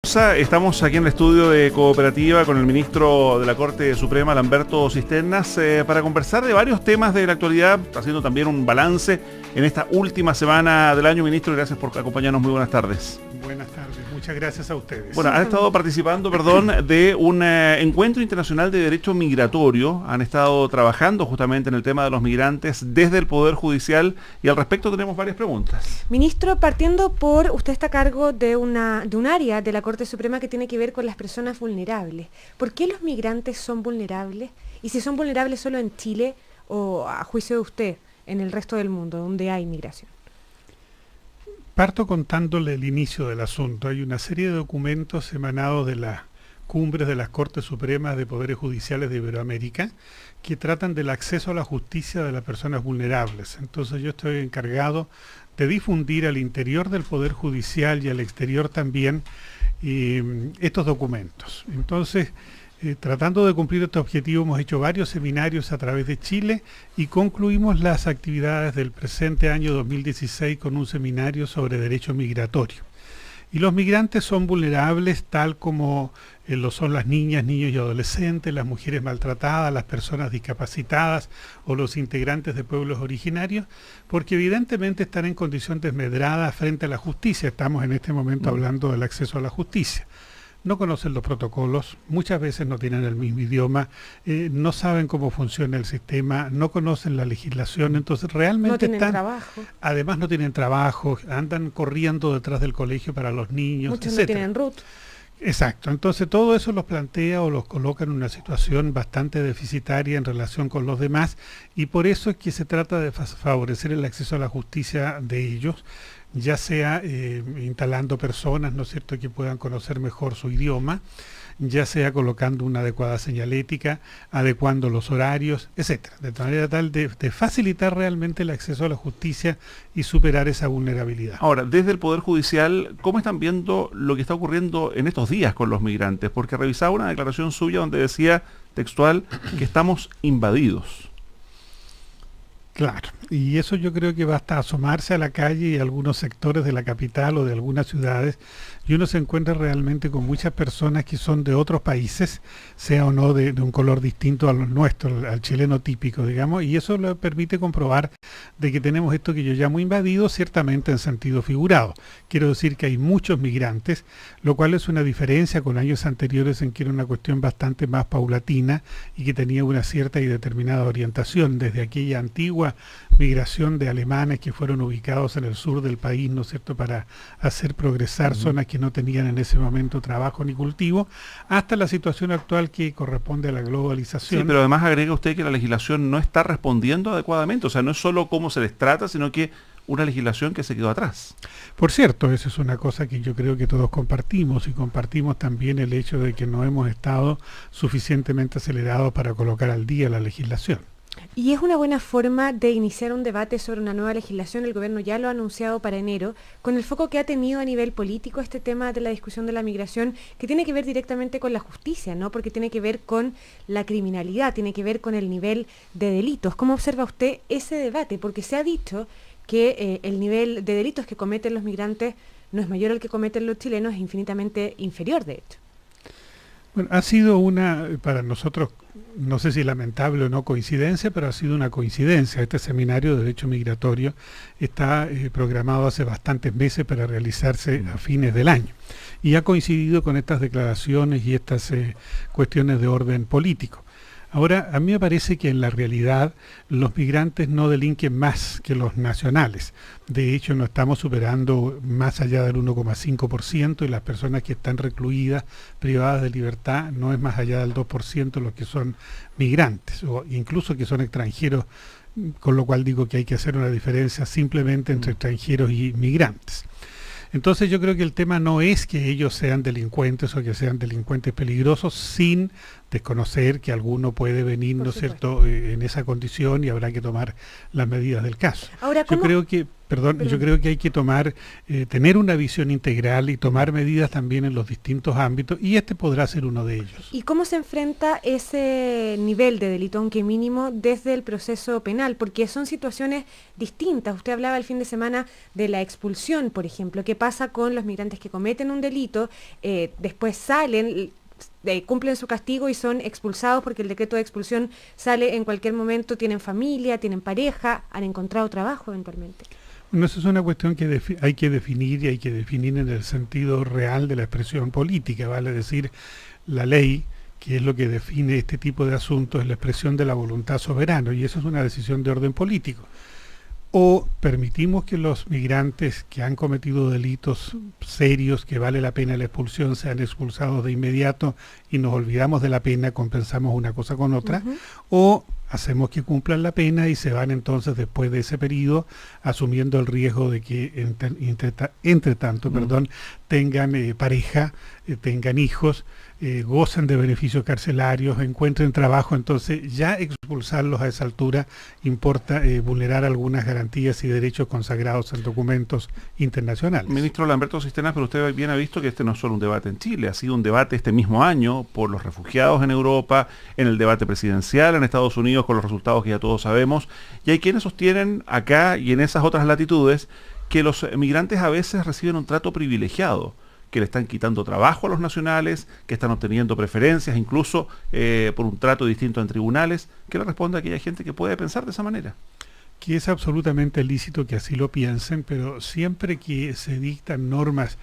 Estamos aquí en el estudio de Cooperativa con el ministro de la Corte Suprema, Lamberto Cisternas, para conversar de varios temas de la actualidad, haciendo también un balance en esta última semana del año. Ministro, gracias por acompañarnos. Muy buenas tardes. Buenas tardes, muchas gracias a ustedes. Bueno, han estado participando, de un encuentro internacional de derecho migratorio. Han estado trabajando justamente en el tema de los migrantes desde el Poder Judicial y al respecto tenemos varias preguntas. Ministro, partiendo por, usted está a cargo de un área de la Corte Suprema que tiene que ver con las personas vulnerables. ¿Por qué los migrantes son vulnerables? Y si son vulnerables solo en Chile o, a juicio de usted, en el resto del mundo, donde hay migración. Parto contándole el inicio del asunto. Hay una serie de documentos emanados de las cumbres de las Cortes Supremas de Poderes Judiciales de Iberoamérica que tratan del acceso a la justicia de las personas vulnerables. Entonces yo estoy encargado de difundir al interior del Poder Judicial y al exterior también estos documentos. Entonces, tratando de cumplir este objetivo, hemos hecho varios seminarios a través de Chile y concluimos las actividades del presente año 2016 con un seminario sobre derecho migratorio. Y los migrantes son vulnerables tal como lo son las niñas, niños y adolescentes, las mujeres maltratadas, las personas discapacitadas o los integrantes de pueblos originarios, porque evidentemente están en condición desmedrada frente a la justicia. Estamos en este momento hablando del acceso a la justicia. No conocen los protocolos, muchas veces no tienen el mismo idioma, no saben cómo funciona el sistema, no conocen la legislación, entonces realmente no tienen trabajo. Además no tienen trabajo, andan corriendo detrás del colegio para los niños, muchos etcétera. No tienen RUT. Exacto, entonces todo eso los plantea o los coloca en una situación bastante deficitaria en relación con los demás y por eso es que se trata de favorecer el acceso a la justicia de ellos, ya sea instalando personas, ¿no es cierto?, que puedan conocer mejor su idioma, ya sea colocando una adecuada señalética, adecuando los horarios, etcétera, de manera tal de facilitar realmente el acceso a la justicia y superar esa vulnerabilidad. Ahora, desde el Poder Judicial, ¿cómo están viendo lo que está ocurriendo en estos días con los migrantes? Porque revisaba una declaración suya donde decía, textual, que estamos invadidos. Claro, y eso yo creo que basta asomarse a la calle y a algunos sectores de la capital o de algunas ciudades y uno se encuentra realmente con muchas personas que son de otros países, sea o no de un color distinto a los nuestros, al chileno típico, digamos, y eso le permite comprobar de que tenemos esto que yo llamo invadido, ciertamente en sentido figurado. Quiero decir que hay muchos migrantes, lo cual es una diferencia con años anteriores en que era una cuestión bastante más paulatina y que tenía una cierta y determinada orientación desde aquella antigua migración de alemanes que fueron ubicados en el sur del país, ¿no es cierto?, para hacer progresar zonas que no tenían en ese momento trabajo ni cultivo, hasta la situación actual que corresponde a la globalización. Sí, pero además agrega usted que la legislación no está respondiendo adecuadamente, o sea, no es solo cómo se les trata, sino que una legislación que se quedó atrás. Por cierto, eso es una cosa que yo creo que todos compartimos y compartimos también el hecho de que no hemos estado suficientemente acelerados para colocar al día la legislación. Y es una buena forma de iniciar un debate sobre una nueva legislación, el gobierno ya lo ha anunciado para enero, con el foco que ha tenido a nivel político este tema de la discusión de la migración, que tiene que ver directamente con la justicia, ¿no? Porque tiene que ver con la criminalidad, tiene que ver con el nivel de delitos. ¿Cómo observa usted ese debate? Porque se ha dicho que el nivel de delitos que cometen los migrantes no es mayor al que cometen los chilenos, es infinitamente inferior, de hecho. Bueno, ha sido para nosotros, no sé si lamentable o no coincidencia, pero ha sido una coincidencia. Este seminario de Derecho Migratorio está programado hace bastantes meses para realizarse a fines del año. Y ha coincidido con estas declaraciones y estas cuestiones de orden político. Ahora, a mí me parece que en la realidad los migrantes no delinquen más que los nacionales. De hecho, no estamos superando más allá del 1,5% y las personas que están recluidas, privadas de libertad, no es más allá del 2% los que son migrantes o incluso que son extranjeros, con lo cual digo que hay que hacer una diferencia simplemente entre extranjeros y migrantes. Entonces yo creo que el tema no es que ellos sean delincuentes o que sean delincuentes peligrosos sin desconocer que alguno puede venir, ¿no es cierto?, en esa condición y habrá que tomar las medidas del caso. Ahora, yo creo que Perdón, yo creo que hay que tener una visión integral y tomar medidas también en los distintos ámbitos, y este podrá ser uno de ellos. ¿Y cómo se enfrenta ese nivel de delito, aunque mínimo, desde el proceso penal? Porque son situaciones distintas. Usted hablaba el fin de semana de la expulsión, por ejemplo. ¿Qué pasa con los migrantes que cometen un delito, después salen, cumplen su castigo y son expulsados porque el decreto de expulsión sale en cualquier momento, tienen familia, tienen pareja, han encontrado trabajo eventualmente? Bueno, esa es una cuestión que hay que definir, y hay que definir en el sentido real de la expresión política, vale decir, la ley, que es lo que define este tipo de asuntos, es la expresión de la voluntad soberana, y eso es una decisión de orden político. O permitimos que los migrantes que han cometido delitos serios, que vale la pena la expulsión, sean expulsados de inmediato y nos olvidamos de la pena, compensamos una cosa con otra, o hacemos que cumplan la pena y se van entonces después de ese periodo asumiendo el riesgo de que entre tanto tengan pareja, tengan hijos, gocen de beneficios carcelarios, encuentren trabajo. Entonces ya expulsarlos a esa altura importa vulnerar algunas garantías y derechos consagrados en documentos internacionales. Ministro Lamberto Cisternas, pero usted bien ha visto que este no es solo un debate en Chile, ha sido un debate este mismo año por los refugiados en Europa, en el debate presidencial en Estados Unidos con los resultados que ya todos sabemos, y hay quienes sostienen acá y en esas otras latitudes que los migrantes a veces reciben un trato privilegiado, que le están quitando trabajo a los nacionales, que están obteniendo preferencias incluso por un trato distinto en tribunales. ¿Qué le responde a aquella gente que puede pensar de esa manera? Que es absolutamente lícito que así lo piensen, pero siempre que se dictan normas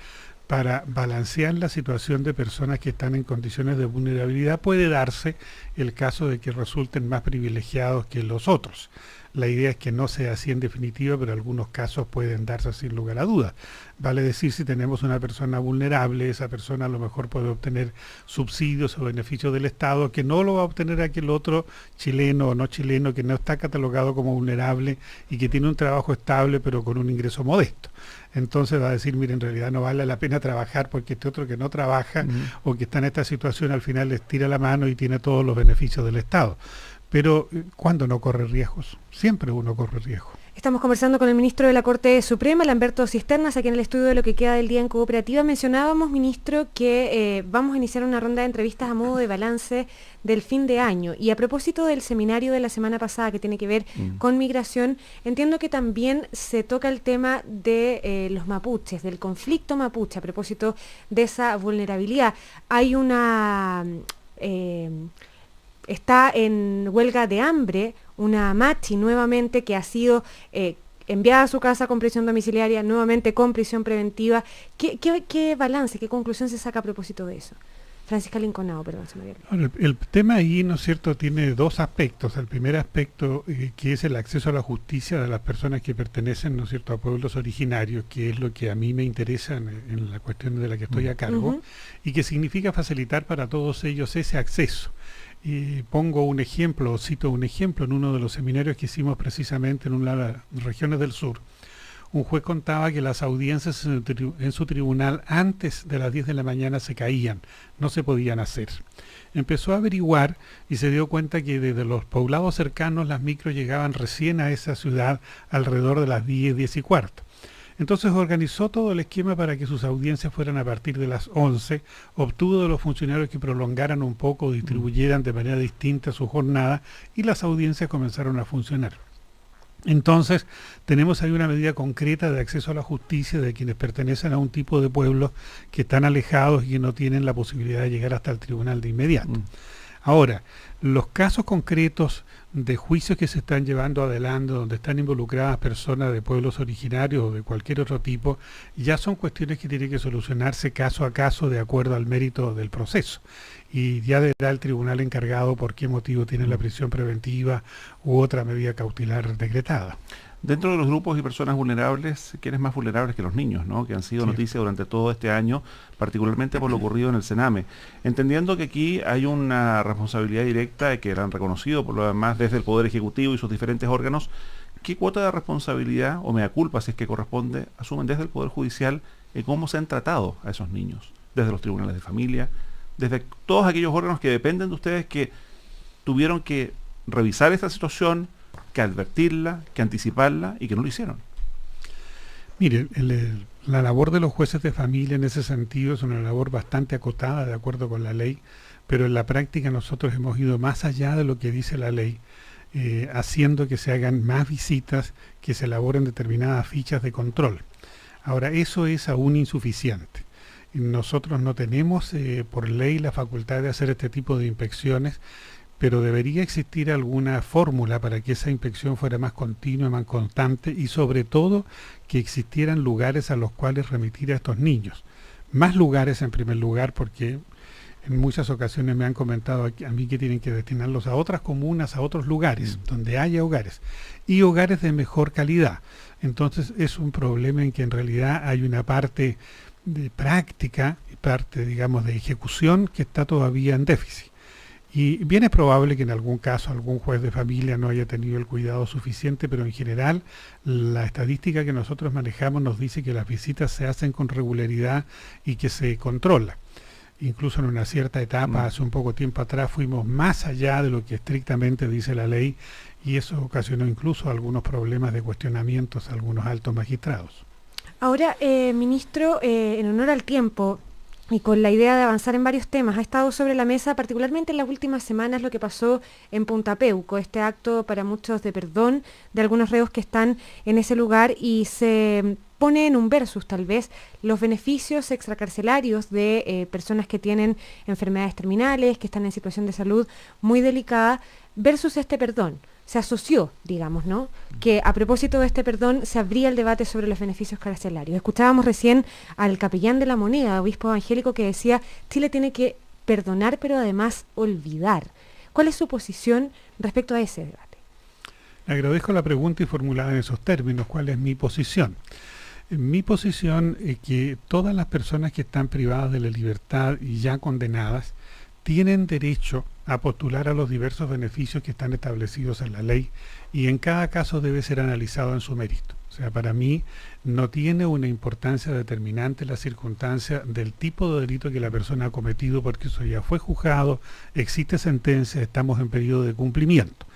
para balancear la situación de personas que están en condiciones de vulnerabilidad, puede darse el caso de que resulten más privilegiados que los otros. La idea es que no sea así en definitiva, pero algunos casos pueden darse sin lugar a dudas. Vale decir, si tenemos una persona vulnerable, esa persona a lo mejor puede obtener subsidios o beneficios del Estado, que no lo va a obtener aquel otro chileno o no chileno que no está catalogado como vulnerable y que tiene un trabajo estable pero con un ingreso modesto. Entonces va a decir, mire, en realidad no vale la pena trabajar porque este otro que no trabaja o que está en esta situación al final les tira la mano y tiene todos los beneficios del Estado. Pero ¿cuándo no corre riesgos? Siempre uno corre riesgos. Estamos conversando con el ministro de la Corte Suprema, Lamberto Cisternas, aquí en el estudio de Lo que queda del día en Cooperativa. Mencionábamos, ministro, que vamos a iniciar una ronda de entrevistas a modo de balance del fin de año. Y a propósito del seminario de la semana pasada que tiene que ver con migración, entiendo que también se toca el tema de los mapuches, del conflicto mapuche, a propósito de esa vulnerabilidad. Hay una... está en huelga de hambre una machi nuevamente que ha sido enviada a su casa con prisión domiciliaria, nuevamente con prisión preventiva. ¿Qué balance, qué conclusión se saca a propósito de eso? Francisca Linconao, perdón, se me había olvidado. El tema ahí, ¿no es cierto?, tiene dos aspectos. El primer aspecto, que es el acceso a la justicia de las personas que pertenecen, ¿no es cierto?, a pueblos originarios, que es lo que a mí me interesa en la cuestión de la que estoy a cargo, y que significa facilitar para todos ellos ese acceso. Pongo un ejemplo, cito un ejemplo, en uno de los seminarios que hicimos precisamente en una de las regiones del sur. Un juez contaba que las audiencias en su tribunal antes de las 10 de la mañana se caían, no se podían hacer. Empezó a averiguar y se dio cuenta que desde los poblados cercanos las micros llegaban recién a esa ciudad alrededor de las 10, 10 y cuarto. Entonces organizó todo el esquema para que sus audiencias fueran a partir de las 11, obtuvo de los funcionarios que prolongaran un poco, distribuyeran de manera distinta su jornada y las audiencias comenzaron a funcionar. Entonces, tenemos ahí una medida concreta de acceso a la justicia de quienes pertenecen a un tipo de pueblos que están alejados y que no tienen la posibilidad de llegar hasta el tribunal de inmediato. Ahora, los casos concretos de juicios que se están llevando adelante, donde están involucradas personas de pueblos originarios o de cualquier otro tipo, ya son cuestiones que tienen que solucionarse caso a caso de acuerdo al mérito del proceso. Y ya dirá el tribunal encargado por qué motivo tiene la prisión preventiva u otra medida cautelar decretada. Dentro de los grupos y personas vulnerables, ¿quiénes más vulnerables que los niños, ¿no?, que han sido noticia durante todo este año, particularmente por lo ocurrido en el Sename? Entendiendo que aquí hay una responsabilidad directa que la han reconocido por lo demás desde el Poder Ejecutivo y sus diferentes órganos, ¿qué cuota de responsabilidad o mea culpa, si es que corresponde, asumen desde el Poder Judicial en cómo se han tratado a esos niños? Desde los tribunales de familia, desde todos aquellos órganos que dependen de ustedes que tuvieron que revisar esta situación, que advertirla, que anticiparla y que no lo hicieron. Mire, la labor de los jueces de familia en ese sentido es una labor bastante acotada de acuerdo con la ley, pero en la práctica nosotros hemos ido más allá de lo que dice la ley, haciendo que se hagan más visitas, que se elaboren determinadas fichas de control. Ahora, eso es aún insuficiente. Nosotros no tenemos por ley la facultad de hacer este tipo de inspecciones, pero debería existir alguna fórmula para que esa inspección fuera más continua, más constante y sobre todo que existieran lugares a los cuales remitir a estos niños. Más lugares en primer lugar, porque en muchas ocasiones me han comentado a mí que tienen que destinarlos a otras comunas, a otros lugares, donde haya hogares, y hogares de mejor calidad. Entonces es un problema en que en realidad hay una parte de práctica y parte, digamos, de ejecución que está todavía en déficit. Y bien es probable que en algún caso algún juez de familia no haya tenido el cuidado suficiente, pero en general la estadística que nosotros manejamos nos dice que las visitas se hacen con regularidad y que se controla. Incluso en una cierta etapa, hace un poco tiempo atrás, fuimos más allá de lo que estrictamente dice la ley y eso ocasionó incluso algunos problemas de cuestionamientos a algunos altos magistrados. Ahora, ministro, en honor al tiempo y con la idea de avanzar en varios temas, ha estado sobre la mesa, particularmente en las últimas semanas, lo que pasó en Punta Peuco, este acto para muchos de perdón de algunos reos que están en ese lugar y se pone en un versus tal vez los beneficios extracarcelarios de personas que tienen enfermedades terminales, que están en situación de salud muy delicada, versus este perdón. Se asoció, digamos, ¿no?, que a propósito de este perdón se abría el debate sobre los beneficios carcelarios. Escuchábamos recién al capellán de La Moneda, obispo evangélico, que decía, Chile tiene que perdonar, pero además olvidar. ¿Cuál es su posición respecto a ese debate? Agradezco la pregunta y formulada en esos términos. ¿Cuál es mi posición? Mi posición es que todas las personas que están privadas de la libertad y ya condenadas tienen derecho a postular a los diversos beneficios que están establecidos en la ley y en cada caso debe ser analizado en su mérito. O sea, para mí no tiene una importancia determinante la circunstancia del tipo de delito que la persona ha cometido porque eso ya fue juzgado, existe sentencia, estamos en periodo de cumplimiento.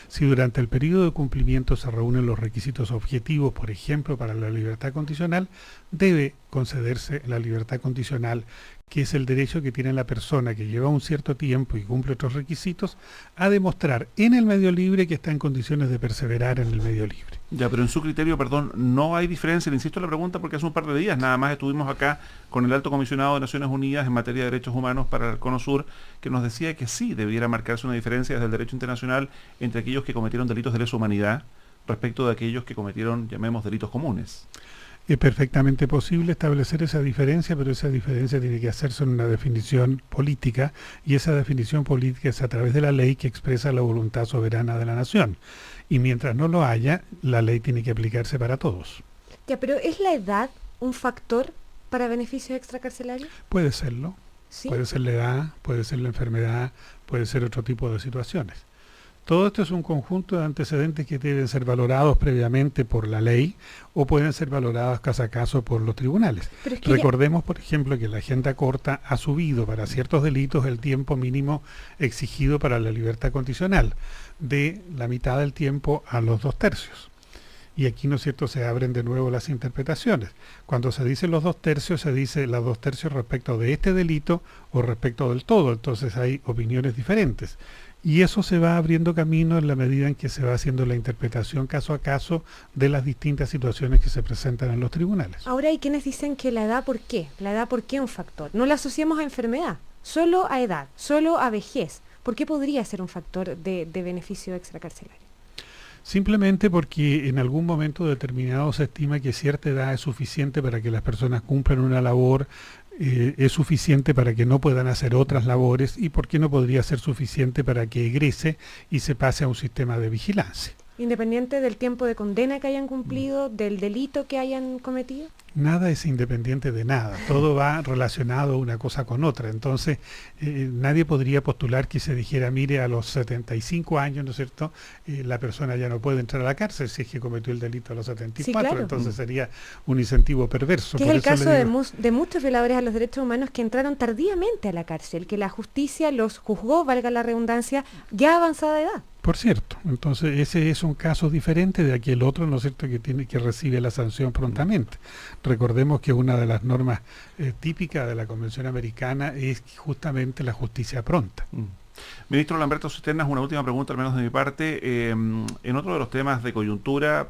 Si durante el periodo de cumplimiento se reúnen los requisitos objetivos, por ejemplo, para la libertad condicional, debe concederse la libertad condicional, que es el derecho que tiene la persona que lleva un cierto tiempo y cumple otros requisitos, a demostrar en el medio libre que está en condiciones de perseverar en el medio libre. Ya, pero en su criterio, perdón, no hay diferencia, le insisto en la pregunta porque hace un par de días nada más estuvimos acá con el Alto Comisionado de Naciones Unidas en materia de derechos humanos para el Cono Sur, que nos decía que sí debiera marcarse una diferencia desde el derecho internacional entre aquellos que cometieron delitos de lesa humanidad respecto de aquellos que cometieron, llamemos, delitos comunes. Es perfectamente posible establecer esa diferencia, pero esa diferencia tiene que hacerse en una definición política, y esa definición política es a través de la ley que expresa la voluntad soberana de la nación. Y mientras no lo haya, la ley tiene que aplicarse para todos. Ya, pero ¿es la edad un factor para beneficios extracarcelarios? Puede serlo. ¿Sí? Puede ser la edad, puede ser la enfermedad, puede ser otro tipo de situaciones. Todo esto es un conjunto de antecedentes que deben ser valorados previamente por la ley o pueden ser valorados caso a caso por los tribunales. Pero es que recordemos, por ejemplo, que la agenda corta ha subido para ciertos delitos el tiempo mínimo exigido para la libertad condicional, de la mitad del tiempo a los 2/3. Y aquí, ¿no es cierto?, se abren de nuevo las interpretaciones. Cuando se dice los 2/3, se dice los 2/3 respecto de este delito o respecto del todo. Entonces hay opiniones diferentes. Y eso se va abriendo camino en la medida en que se va haciendo la interpretación caso a caso de las distintas situaciones que se presentan en los tribunales. Ahora hay quienes dicen que la edad, ¿por qué? La edad, ¿por qué un factor? No la asociamos a enfermedad, solo a edad, solo a vejez. ¿Por qué podría ser un factor de beneficio extracarcelario? Simplemente porque en algún momento determinado se estima que cierta edad es suficiente para que las personas cumplan una labor, es suficiente para que no puedan hacer otras labores y por qué no podría ser suficiente para que egrese y se pase a un sistema de vigilancia. Independiente del tiempo de condena que hayan cumplido, del delito que hayan cometido. Nada es independiente de nada, todo va relacionado una cosa con otra. Entonces, nadie podría postular que se dijera, mire, a los 75 años, ¿no es cierto?, la persona ya no puede entrar a la cárcel si es que cometió el delito a los 74, sí, claro. Entonces sería un incentivo perverso. Que es el caso de muchos violadores a los derechos humanos que entraron tardíamente a la cárcel, que la justicia los juzgó, valga la redundancia, ya avanzada de edad. Por cierto, entonces ese es un caso diferente de aquel otro, ¿no es cierto?, que recibe la sanción prontamente. Recordemos que una de las normas típicas de la Convención Americana es justamente la justicia pronta. Ministro Lamberto Cisternas, una última pregunta, al menos de mi parte. En otro de los temas de coyuntura,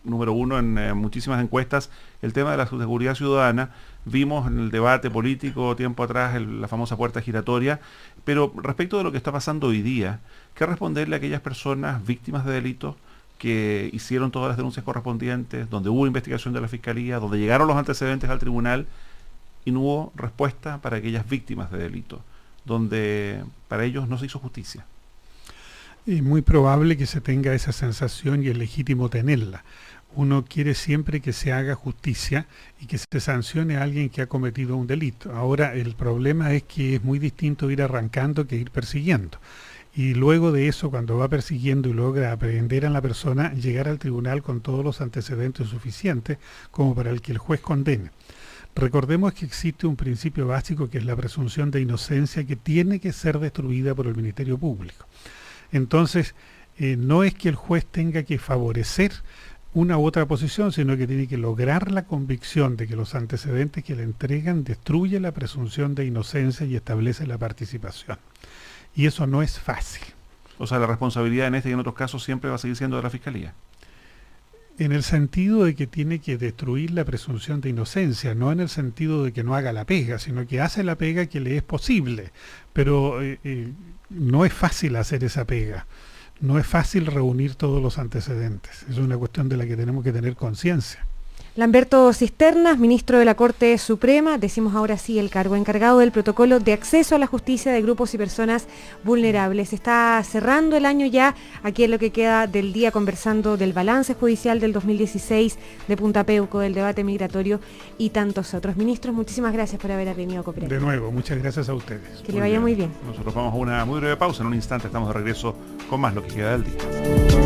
número uno en muchísimas encuestas, el tema de la seguridad ciudadana. Vimos en el debate político tiempo atrás la famosa puerta giratoria, pero respecto de lo que está pasando hoy día, ¿qué responderle a aquellas personas víctimas de delitos que hicieron todas las denuncias correspondientes, donde hubo investigación de la Fiscalía, donde llegaron los antecedentes al tribunal y no hubo respuesta para aquellas víctimas de delitos, donde para ellos no se hizo justicia? Es muy probable que se tenga esa sensación y es legítimo tenerla. Uno quiere siempre que se haga justicia y que se sancione a alguien que ha cometido un delito. Ahora, el problema es que es muy distinto ir arrancando que ir persiguiendo. Y luego de eso, cuando va persiguiendo y logra aprehender a la persona, llegar al tribunal con todos los antecedentes suficientes como para el que el juez condene. Recordemos que existe un principio básico que es la presunción de inocencia, que tiene que ser destruida por el Ministerio Público. Entonces, no es que el juez tenga que favorecer una u otra posición, sino que tiene que lograr la convicción de que los antecedentes que le entregan destruye la presunción de inocencia y establece la participación. Y eso no es fácil. O sea, la responsabilidad en este y en otros casos siempre va a seguir siendo de la Fiscalía. En el sentido de que tiene que destruir la presunción de inocencia, no en el sentido de que no haga la pega, sino que hace la pega que le es posible. Pero no es fácil hacer esa pega. No es fácil reunir todos los antecedentes. Es una cuestión de la que tenemos que tener conciencia. Lamberto Cisternas, ministro de la Corte Suprema, decimos ahora sí, el cargo encargado del protocolo de acceso a la justicia de grupos y personas vulnerables. Está cerrando el año ya, aquí es lo que queda del día, conversando del balance judicial del 2016, de Punta Peuco, del debate migratorio y tantos otros. Ministros, muchísimas gracias por haber venido a Cooperativa. De nuevo, muchas gracias a ustedes. Que le vaya muy bien. Nosotros vamos a una muy breve pausa. En un instante estamos de regreso con más lo que queda del día.